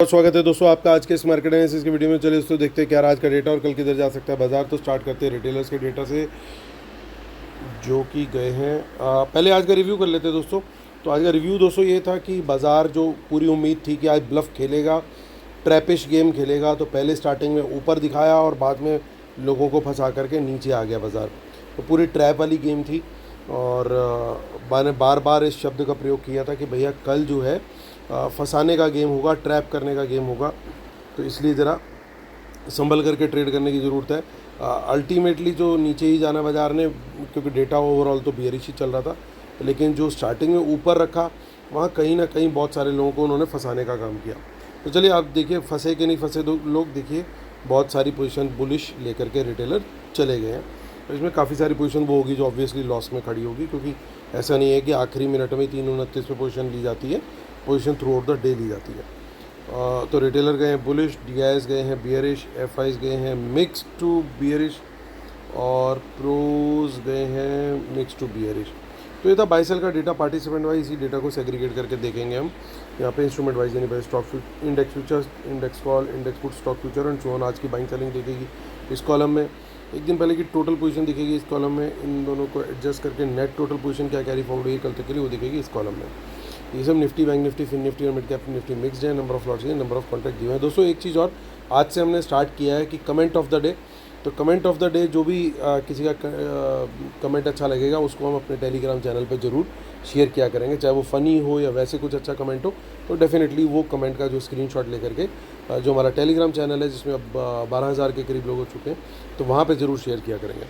बहुत स्वागत है दोस्तों आपका आज के इस मार्केट एनालिसिस की वीडियो में। चलिए दोस्तों देखते हैं क्या आज का डेटा और कल किधर जा सकता है बाजार। तो स्टार्ट करते हैं रिटेलर्स के डेटा से जो कि गए हैं। पहले आज का रिव्यू कर लेते हैं दोस्तों। तो आज का रिव्यू दोस्तों ये था कि बाज़ार जो पूरी उम्मीद थी कि आज ब्लफ खेलेगा, ट्रैपिश गेम खेलेगा, तो पहले स्टार्टिंग में ऊपर दिखाया और बाद में लोगों को फंसा करके नीचे आ गया बाज़ार। तो पूरी ट्रैप वाली गेम थी और मैंने बार बार इस शब्द का प्रयोग किया था कि भैया कल जो है फंसाने का गेम होगा, ट्रैप करने का गेम होगा। तो इसलिए ज़रा संभल करके ट्रेड करने की ज़रूरत है। अल्टीमेटली जो नीचे ही जाना बाज़ार ने, क्योंकि डेटा ओवरऑल तो बियरिश ही चल रहा था, लेकिन जो स्टार्टिंग में ऊपर रखा वहाँ कहीं ना कहीं बहुत सारे लोगों को उन्होंने फंसाने का काम किया। तो चलिए आप देखिए फंसे कि नहीं फंसे। दो लोग देखिए बहुत सारी पोजीशन बुलिश लेकर के रिटेलर चले गए हैं। तो इसमें काफ़ी सारी पोजीशन वो होगी जो ऑब्वियसली लॉस में खड़ी होगी, क्योंकि ऐसा नहीं है कि आखिरी मिनट में 3:29 पे पोजीशन ली जाती है, position throughout the day ली जाती है। तो रिटेलर गए हैं बुलिश, डीआईएस गए हैं बियरिश, एफआईज गए हैं मिक्स टू बियरिश और प्रोज गए हैं मिक्स टू बियरिश। तो ये था बाई सेल का डेटा पार्टिसिपेंट वाइज। इसी डेटा को सेग्रीगेट करके देखेंगे हम यहाँ पे इंस्ट्रूमेंट वाइज, यानी भाई stock index futures, index call, index put, stock future and so on. आज की बाइंग सेलिंग दिखेगी इस कॉलम में, एक दिन पहले की टोटल पोजीशन दिखेगी इस कॉलम में। इन दोनों को एडजस्ट करके नेट टोटल पोजीशन क्या कैरी फॉरवर्ड हुई कल तक के लिए वो दिखेगी इस कॉलम में। ये सब Nifty, bank Nifty, fin Nifty और मिड कैप निफ्टी मिक्सड है। नंबर ऑफ लॉट्स है, नंबर ऑफ कॉन्ट्रैक्ट दिए हैं दोस्तों। एक चीज़ और आज से हमने स्टार्ट किया है कि कमेंट ऑफ द डे। तो कमेंट ऑफ द डे जो भी किसी का कमेंट अच्छा लगेगा उसको हम अपने टेलीग्राम चैनल पे ज़रूर शेयर किया करेंगे, चाहे वो फ़नी हो या वैसे कुछ अच्छा कमेंट हो। तो डेफिनेटली वो कमेंट का जो स्क्रीनशॉट लेकर के जो हमारा टेलीग्राम चैनल है जिसमें अब 12,000 के करीब लोग हो चुके हैं, तो वहाँ पे ज़रूर शेयर किया करेंगे।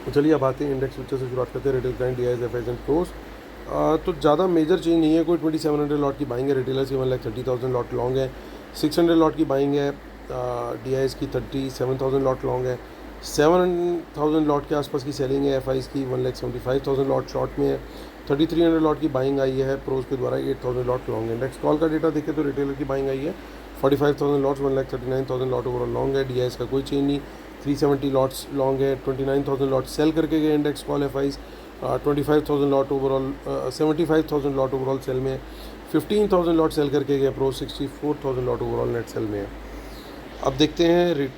तो चलिए अब आते हैं इंडेक्स फ्यूचर से शुरुआत करते हैं। Retail client, DIIs, FIIs and pros. तो ज़्यादा मेजर चेंज नहीं है। कोई 2700 लॉट की बाइंग है रिटेलर्स की, 1,30,000 लॉट लॉन्ग है। 600 लॉट की बाइंग है डीआईएस की, 37,000 लॉट लॉन्ग है। 7,000 लॉट के आसपास की सेलिंग है एफआईज की, 1,75,000 लॉट शॉर्ट में है। 3,300 लॉट की बाइंग आई है प्रोज के द्वारा, 8,000 लॉट लॉन्ग है। इंडेक्स कॉल का डेटा देखें तो रिटेलर की बाइंग आई है 45,000 लॉट्स, 1,39,000 लॉट ओवरऑल लॉन्ग है। डीआईएस का कोई चेंज नहीं, 370 लॉट्स लॉन्ग है। 29,000 लॉट सेल करके गए index call FIIs, 25,000 lot overall, 75,000 lot overall sale में है। 15,000 लॉट सेल करके गए pro, 64,000 lot overall net sale में है। अब देखते हैं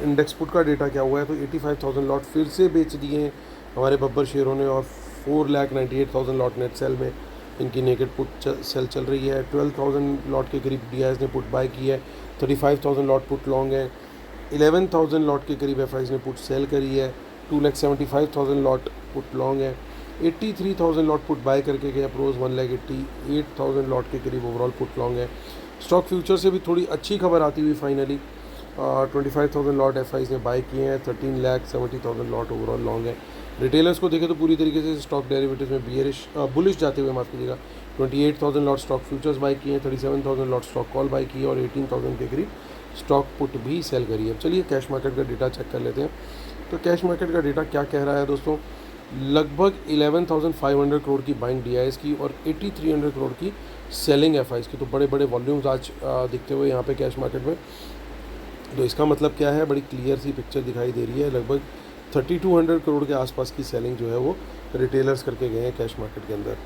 इंडेक्स पुट का डेटा क्या हुआ है। तो 85,000 लॉट फिर से बेच दिए हैं हमारे बब्बर शेयरों ने और 4,98,000 लॉट नेट सेल में इनकी नेकेड पुट सेल चल रही है। 12,000 लॉट के करीब डीआईएस ने पुट बाय की है, 35,000 लॉट पुट लॉन्ग है। 11,000 लॉट के करीब एफआईज ने पुट सेल करी है, 2,75,000 लॉट पुट लॉन्ग है। 83,000 लॉट पुट बाय करके गया प्रोज, 1,88,000 लॉट के करीब ओवरऑल पुट लॉन्ग है। स्टॉक फ्यूचर से भी थोड़ी अच्छी खबर आती हुई फाइनली 25,000 लॉट एफआईज ने बाय किए हैं, 13,70,000 लॉट ओवरऑल लॉन्ग है। रिटेलर्स को देखें तो पूरी तरीके से स्टॉक डेरिवेटिव्स में बियरिश बुलिश जाते हुए, माफ़ कीजिएगा, 28,000 लॉट स्टॉक फ्यूचर्स बाय किए हैं, 37,000 लॉट स्टॉक कॉल बाय किए और 18,000 के करीब स्टॉक पुट भी सेल करी है। चलिए कैश मार्केट का डेटा चेक कर लेते हैं। तो कैश मार्केट का डेटा क्या कह रहा है दोस्तों, लगभग 11,500 करोड़ की बाइंग डीआईएस की और 8,300 करोड़ की सेलिंग एफआईज की। तो बड़े बड़े वॉल्यूम्स आज दिखते हुए यहाँ पे कैश मार्केट में। तो इसका मतलब क्या है, बड़ी क्लियर सी पिक्चर दिखाई दे रही है। लगभग 3,200 करोड़ के आसपास की सेलिंग जो है वो रिटेलर्स करके गए हैं कैश मार्केट के अंदर।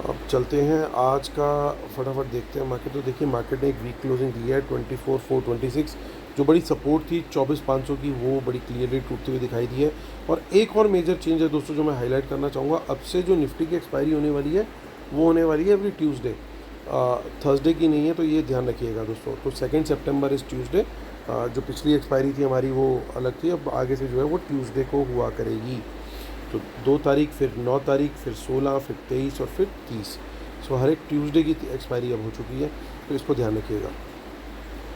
अब चलते हैं आज का, फटाफट देखते हैं मार्केट। तो देखिए मार्केट ने एक वीक क्लोजिंग दी है 24,426, जो बड़ी सपोर्ट थी 24,500 की, वो बड़ी क्लियरली टूटती हुई दिखाई दी है। और एक और मेजर चेंज है दोस्तों जो मैं हाईलाइट करना चाहूँगा, अब से जो निफ्टी की एक्सपायरी होने वाली है वो होने वाली है एवरी ट्यूसडे, थर्सडे की नहीं है, तो ये ध्यान रखिएगा दोस्तों। तो 2 सितंबर इस ट्यूसडे, जो पिछली एक्सपायरी थी हमारी वो अलग थी, अब आगे से जो है वो ट्यूसडे को हुआ करेगी। तो 2 तारीख, फिर 9 तारीख, फिर 16, फिर 23 और फिर 30। सो हर एक ट्यूसडे की एक्सपायरी अब हो चुकी है, तो इसको ध्यान रखिएगा।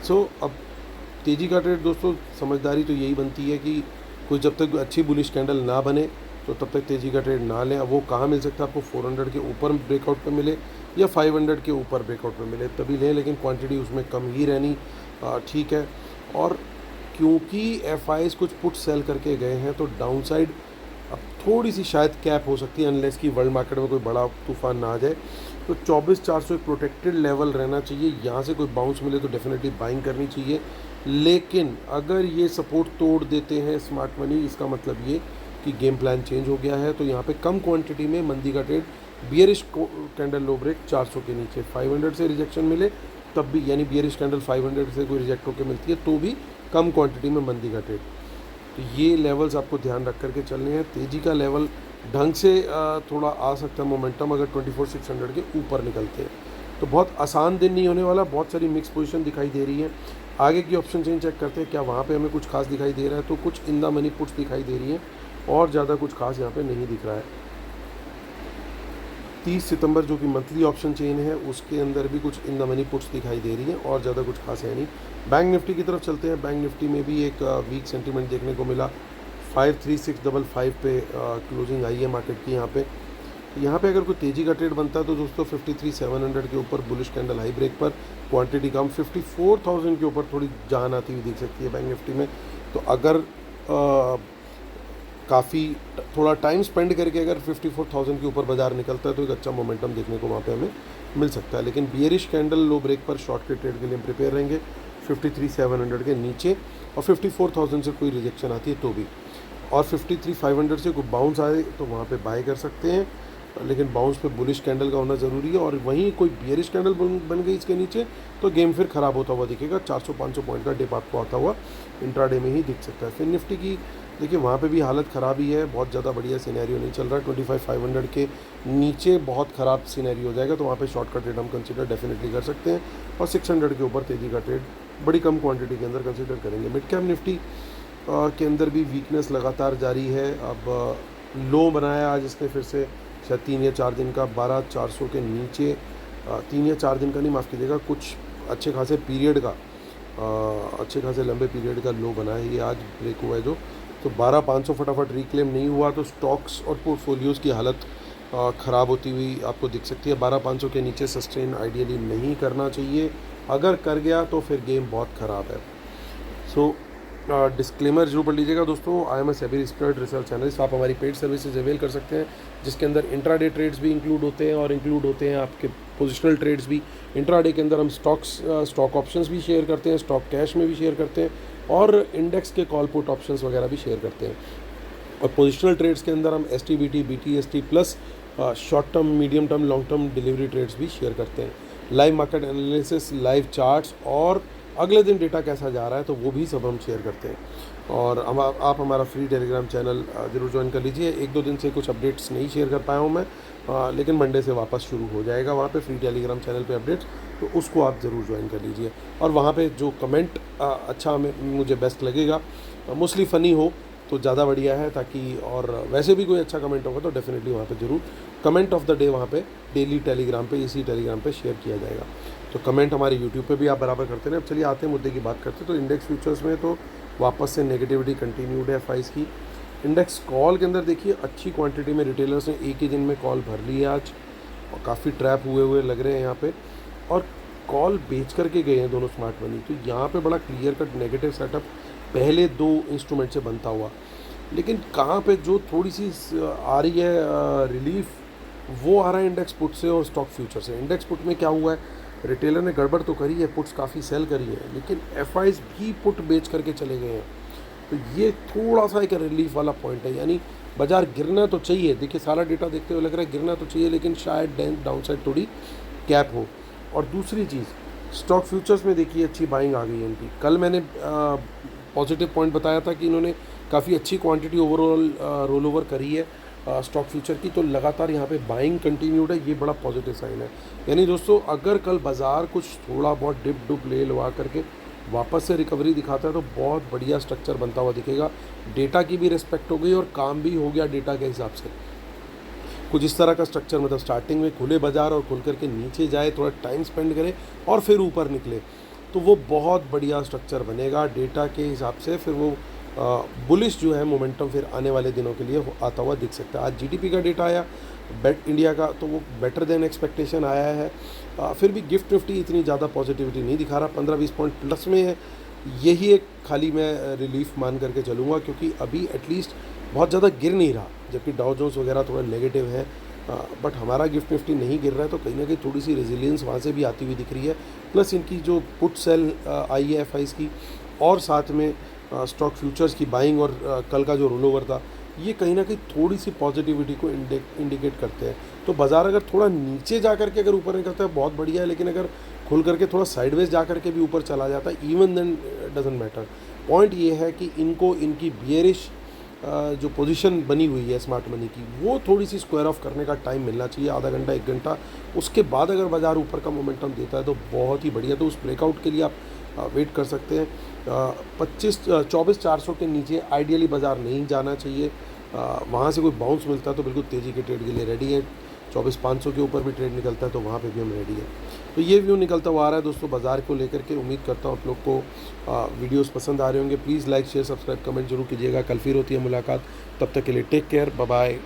सो अब तेज़ी का ट्रेड दोस्तों, समझदारी तो यही बनती है कि कोई जब तक अच्छी बुलिश कैंडल ना बने तो तब तक तेज़ी का ट्रेड ना लें। अब वो कहाँ मिल सकता है आपको, 400 के ऊपर ब्रेकआउट पे मिले या 500 के ऊपर ब्रेकआउट पे मिले तभी लें, लेकिन क्वांटिटी उसमें कम ही रहनी ठीक है। और क्योंकि एफआईज कुछ पुट सेल करके गए हैं तो डाउनसाइड अब थोड़ी सी शायद कैप हो सकती है, अनलेस कि वर्ल्ड मार्केट में कोई बड़ा तूफान ना आ जाए। तो 24,400 एक प्रोटेक्टेड लेवल रहना चाहिए, यहाँ से कोई बाउंस मिले तो डेफिनेटली बाइंग करनी चाहिए। लेकिन अगर ये सपोर्ट तोड़ देते हैं स्मार्ट मनी, इसका मतलब ये कि गेम प्लान चेंज हो गया है। तो यहाँ पे कम क्वांटिटी में मंदी का ट्रेड बियरिश कैंडल लो ब्रेक 400 के नीचे, 500 से रिजेक्शन मिले तब भी, यानी बियरिश कैंडल 500 से कोई रिजेक्ट होकर मिलती है तो भी कम क्वांटिटी में मंदी का ट्रेड। तो ये लेवल्स आपको ध्यान रख करके चलने हैं। तेज़ी का लेवल ढंग से थोड़ा आ सकता है मोमेंटम अगर 24,600 के ऊपर निकलते हैं, तो बहुत आसान दिन नहीं होने वाला। बहुत सारी मिक्स पोजीशन दिखाई दे रही है। आगे की ऑप्शन चेन चेक करते हैं, क्या वहाँ पे हमें कुछ खास दिखाई दे रहा है, तो कुछ इन द मनी पुट्स दिखाई दे रही हैं और ज़्यादा कुछ खास यहाँ पे नहीं दिख रहा है। 30 सितंबर जो कि मंथली ऑप्शन चेन है उसके अंदर भी कुछ इन द मनी पुट्स दिखाई दे रही हैं और ज़्यादा कुछ खास है नहीं। बैंक निफ्टी की तरफ चलते हैं। बैंक निफ्टी में भी एक वीक सेंटीमेंट देखने को मिला। 53655 पे क्लोजिंग आई है मार्केट की। यहाँ पे अगर कोई तेज़ी का ट्रेड बनता है तो दोस्तों 53,700 के ऊपर बुलिश कैंडल हाई ब्रेक पर, क्वांटिटी कम, 54,000 के ऊपर थोड़ी जान आती हुई दिख सकती है बैंक निफ्टी में। तो अगर काफ़ी थोड़ा टाइम स्पेंड करके अगर 54,000 के ऊपर बाजार निकलता है तो एक अच्छा मोमेंटम देखने को वहाँ पे हमें मिल सकता है। लेकिन बियरिश कैंडल लो ब्रेक पर शॉर्ट के ट्रेड के लिए हम प्रिपेयर रहेंगे 53,700 के नीचे, और 54,000 से कोई रिजेक्शन आती है तो भी, और 53,500 से कोई बाउंस आए तो वहाँ पे बाय कर सकते हैं। लेकिन बाउंस पे बुलिश कैंडल का होना ज़रूरी है, और वहीं कोई बियरिश कैंडल बन गई इसके नीचे तो गेम फिर ख़राब होता हुआ दिखेगा। 400-500 पॉइंट का डिप आपको आता हुआ इंट्राडे में ही दिख सकता है। फिर निफ्टी की देखिए, वहाँ पे भी हालत ख़राब ही है, बहुत ज़्यादा बढ़िया सिनेरियो नहीं चल रहा है। 25,500 के नीचे बहुत ख़राब सिनेरियो हो जाएगा, तो वहाँ पे शॉर्ट का ट्रेड हम कंसिडर डेफिनेटली कर सकते हैं, और 600 के ऊपर तेज़ी का ट्रेड बड़ी कम क्वांटिटी के अंदर कंसिडर करेंगे। मिड कैप निफ्टी के अंदर भी वीकनेस लगातार जारी है। अब लो बनाया आज इसने फिर से, शायद 3 या 4 दिन का 12,400 के नीचे, 3 या 4 दिन का नहीं, माफ़ कीजिएगा, कुछ अच्छे खासे पीरियड का, अच्छे खासे लंबे पीरियड का लो बना है ये आज ब्रेक हुआ है जो। तो 12,500 फटाफट रिक्लेम नहीं हुआ तो स्टॉक्स और पोर्टफोलियोज़ की हालत ख़राब होती हुई आपको दिख सकती है। 12,500 के नीचे सस्टेन आइडियली नहीं करना चाहिए, अगर कर गया तो फिर गेम बहुत ख़राब है। सो डिस्क्लेमर जरूर पढ़ लीजिएगा दोस्तों। I am a SEBI registered research analyst. आप हमारी पेड सर्विसेज अवेल कर सकते हैं, जिसके अंदर इंट्राडे ट्रेड्स भी इंक्लूड होते हैं, और इंक्लूड होते हैं आपके पोजिशनल ट्रेड्स भी। इंट्राडे के अंदर हम स्टॉक ऑप्शंस भी शेयर करते हैं, स्टॉक कैश में भी शेयर करते हैं, और इंडेक्स के कॉल पुट ऑप्शंस वगैरह भी शेयर करते हैं। और पोजिशनल ट्रेड्स के अंदर हम STBT, BTST plus short term, medium term, long term delivery trades भी शेयर करते हैं। Live market analysis, live charts, और अगले दिन डेटा कैसा जा रहा है तो वो भी सब हम शेयर करते हैं। और आप हमारा फ्री टेलीग्राम चैनल ज़रूर ज्वाइन कर लीजिए। 1-2 दिन से कुछ अपडेट्स नहीं शेयर कर पाया हूँ मैं, लेकिन मंडे से वापस शुरू हो जाएगा वहाँ पे फ्री टेलीग्राम चैनल पे अपडेट्स, तो उसको आप ज़रूर ज्वाइन कर लीजिए। और वहाँ पे जो कमेंट अच्छा मुझे बेस्ट लगेगा, मोस्टली फ़नी हो तो ज़्यादा बढ़िया है, ताकि, और वैसे भी कोई अच्छा कमेंट होगा तो डेफिनेटली वहाँ पे ज़रूर कमेंट ऑफ द डे वहाँ पे डेली टेलीग्राम पे, इसी टेलीग्राम पे शेयर किया जाएगा। तो कमेंट हमारे यूट्यूब पे भी आप बराबर करते हैं। अब चलिए आते हैं मुद्दे की बात करते हैं। तो इंडेक्स फ्यूचर्स में तो वापस से नेगेटिविटी कंटिन्यूड है FIs की। इंडेक्स कॉल के अंदर देखिए, अच्छी क्वांटिटी में रिटेलर्स ने एक ही दिन में कॉल भर ली है आज, और काफ़ी ट्रैप हुए लग रहे हैं यहाँ पे, और कॉल बेच करके गए हैं दोनों स्मार्ट मनी। तो यहाँ पे बड़ा क्लियर कट नेगेटिव सेटअप पहले 2 इंस्ट्रूमेंट से बनता हुआ, लेकिन कहाँ पे जो थोड़ी सी आ रही है रिलीफ, वो आ रहा है इंडेक्स पुट से और स्टॉक फ्यूचर से। इंडेक्स पुट में क्या हुआ है, रिटेलर ने गड़बड़ तो करी है, पुट्स काफ़ी सेल करी है, लेकिन FIs भी पुट बेच करके चले गए हैं। तो ये थोड़ा सा एक रिलीफ वाला पॉइंट है, यानी बाजार गिरना तो चाहिए। देखिए, सारा डेटा देखते हुए लग रहा है गिरना तो चाहिए, लेकिन शायद डाउन साइड थोड़ी कैप हो। और दूसरी चीज़, स्टॉक फ्यूचर्स में देखिए अच्छी बाइंग आ गई है इनकी। कल मैंने पॉजिटिव पॉइंट बताया था कि इन्होंने काफ़ी अच्छी क्वांटिटी ओवरऑल रोल ओवर करी है स्टॉक फ्यूचर की, तो लगातार यहाँ पे बाइंग कंटिन्यूड है, ये बड़ा पॉजिटिव साइन है। यानी दोस्तों, अगर कल बाज़ार कुछ थोड़ा बहुत डिप डुप ले लगा करके वापस से रिकवरी दिखाता है तो बहुत बढ़िया स्ट्रक्चर बनता हुआ दिखेगा। डेटा की भी रिस्पेक्ट हो गई और काम भी हो गया डेटा के हिसाब से। कुछ इस तरह का स्ट्रक्चर, मतलब स्टार्टिंग में खुले बाज़ार और खुल करके नीचे जाए, थोड़ा टाइम स्पेंड करे और फिर ऊपर निकले, तो वो बहुत बढ़िया स्ट्रक्चर बनेगा डेटा के हिसाब से। फिर वो बुलिश जो है मोमेंटम फिर आने वाले दिनों के लिए आता हुआ दिख सकता है। आज GDP का डेटा आया बेट इंडिया का, तो वो बेटर देन एक्सपेक्टेशन आया है। फिर भी गिफ्ट निफ्टी इतनी ज़्यादा पॉजिटिविटी नहीं दिखा रहा, 15-20 पॉइंट प्लस में है। यही एक खाली मैं रिलीफ मान करके चलूँगा, क्योंकि अभी एटलीस्ट बहुत ज़्यादा गिर नहीं रहा, जबकि डाउ जोन्स वगैरह थोड़ा नेगेटिव है, बट हमारा गिफ्ट निफ्टी नहीं गिर रहा है, तो कहीं ना कहीं थोड़ी सी रेजिलियंस वहाँ से भी आती हुई दिख रही है। प्लस इनकी जो पुट सेल आई है FIs की, और साथ में स्टॉक फ्यूचर्स की बाइंग, और कल का जो रोल ओवर था, ये कहीं ना कहीं थोड़ी सी पॉजिटिविटी को इंडिकेट करते हैं। तो बाज़ार अगर थोड़ा नीचे जा करके अगर ऊपर निकलता है बहुत बढ़िया है, लेकिन अगर खुल करके थोड़ा साइडवेज जा करके भी ऊपर चला जाता है, even then doesn't matter. Point ये है कि इनको इनकी बियरिश जो पोजीशन बनी हुई है स्मार्ट मनी की, वो थोड़ी सी स्क्वायर ऑफ करने का टाइम मिलना चाहिए, आधा घंटा 1 घंटा। उसके बाद अगर बाज़ार ऊपर का मोमेंटम देता है तो बहुत ही बढ़िया। तो उस ब्रेकआउट के लिए आप वेट कर सकते हैं। 24,400 के नीचे आइडियली बाज़ार नहीं जाना चाहिए। वहाँ से कोई बाउंस मिलता है तो बिल्कुल तेज़ी के ट्रेड के लिए रेडी है। 24,500 के ऊपर भी ट्रेड निकलता है तो वहाँ पे भी हम रेडी हैं। तो ये व्यू निकलता हुआ आ रहा है दोस्तों बाज़ार को लेकर के। उम्मीद करता हूँ आप लोग को वीडियोस पसंद आ रहे होंगे। Please like share subscribe comment जरूर कीजिएगा। कल फिर होती है मुलाकात, तब तक के लिए टेक केयर, बाय बाय।